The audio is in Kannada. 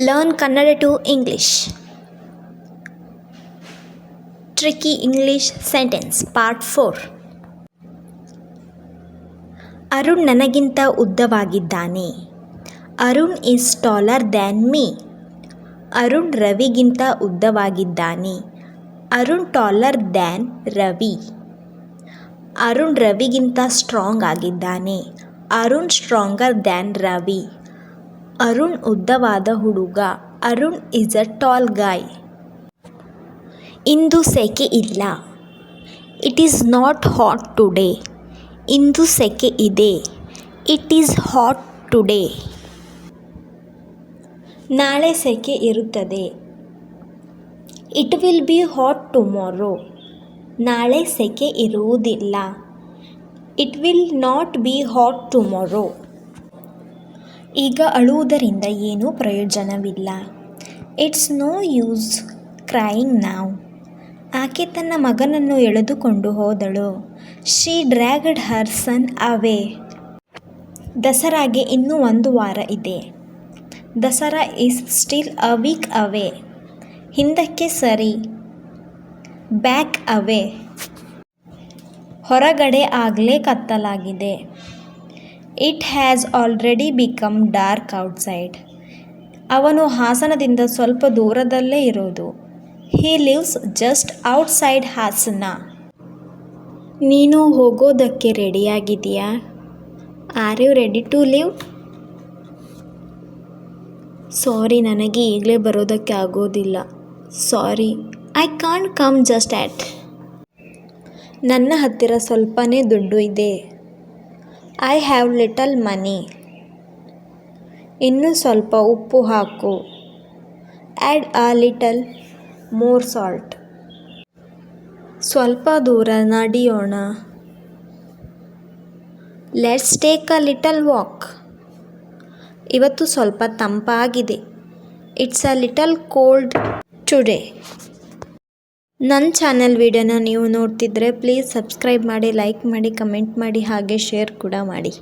Learn Kannada to English. Tricky English Sentence Part 4. Arun ನನಗಿಂತ ಉದ್ದವಾಗಿದ್ದಾನೆ. Arun is taller than me. Arun ರವಿಗಿಂತ ಉದ್ದವಾಗಿದ್ದಾನೆ. Arun taller than Ravi. ಅರುಣ್ ರವಿಗಿಂತ ಸ್ಟ್ರಾಂಗ್ ಆಗಿದ್ದಾನೆ. Arun stronger than Ravi. ಅರುಣ್ ಉದ್ದವಾದ ಹುಡುಗ. Arun is a tall guy. ಇಂದು ಸೆಕೆ ಇಲ್ಲ. It is not hot today. ಇಂದು ಸೆಕೆ ಇದೆ. It is hot today. ನಾಳೆ ಸೆಕೆ ಇರುತ್ತದೆ. It will be hot tomorrow. ನಾಳೆ ಸೆಕೆ ಇರುವುದಿಲ್ಲ. It will not be hot tomorrow. ಈಗ ಅಳುವುದರಿಂದ ಏನೂ ಪ್ರಯೋಜನವಿಲ್ಲ. ಇಟ್ಸ್ ನೋ ಯೂಸ್ ಕ್ರೈಯಿಂಗ್ ನಾವ್. ಆಕೆ ತನ್ನ ಮಗನನ್ನು ಎಳೆದುಕೊಂಡು ಹೋದಳು. ಶಿ ಡ್ರ್ಯಾಗ್ಡ್ ಹರ್ ಸನ್ ಅವೇ. ದಸರಾಗೆ ಇನ್ನೂ 1 ವಾರ ಇದೆ. Dasara is still a week away. ಹಿಂದಕ್ಕೆ ಸರಿ. Back away. ಹೊರಗಡೆ ಆಗಲೇ ಕತ್ತಲಾಗಿದೆ. It has already become dark outside. ಅವನು ಹಾಸನದಿಂದ ಸ್ವಲ್ಪ ದೂರದಲ್ಲೇ ಇರೋದು. He lives just outside Hassan. ನೀನು ಹೋಗೋದಕ್ಕೆ ರೆಡಿಯಾಗಿದೆಯಾ? Are you ready to leave? Sorry, ನನಗೆ ಈಗಲೇ ಬರೋದಕ್ಕೆ ಆಗೋದಿಲ್ಲ. Sorry, I can't come just at. ನನ್ನ ಹತ್ತಿರ ಸ್ವಲ್ಪನೇ ದುಡ್ಡು ಇದೆ. I have little money. ಇನ್ನೂ ಸ್ವಲ್ಪ ಉಪ್ಪು ಹಾಕು. Add a little more salt. ಸ್ವಲ್ಪ ದೂರ ನಡೆಯೋಣ. Let's take a little walk. ಇವತ್ತು ಸ್ವಲ್ಪ ತಂಪಾಗಿದೆ. It's a little cold today. ನನ್ನ ಚಾನಲ್ ವಿಡಿಯೋನ ನೀವು ನೋಡ್ತಿದ್ರೆ ಪ್ಲೀಸ್ ಸಬ್ಸ್ಕ್ರೈಬ್ ಮಾಡಿ, ಲೈಕ್ ಮಾಡಿ, ಕಮೆಂಟ್ ಮಾಡಿ, ಹಾಗೆ ಶೇರ್ ಕೂಡ ಮಾಡಿ.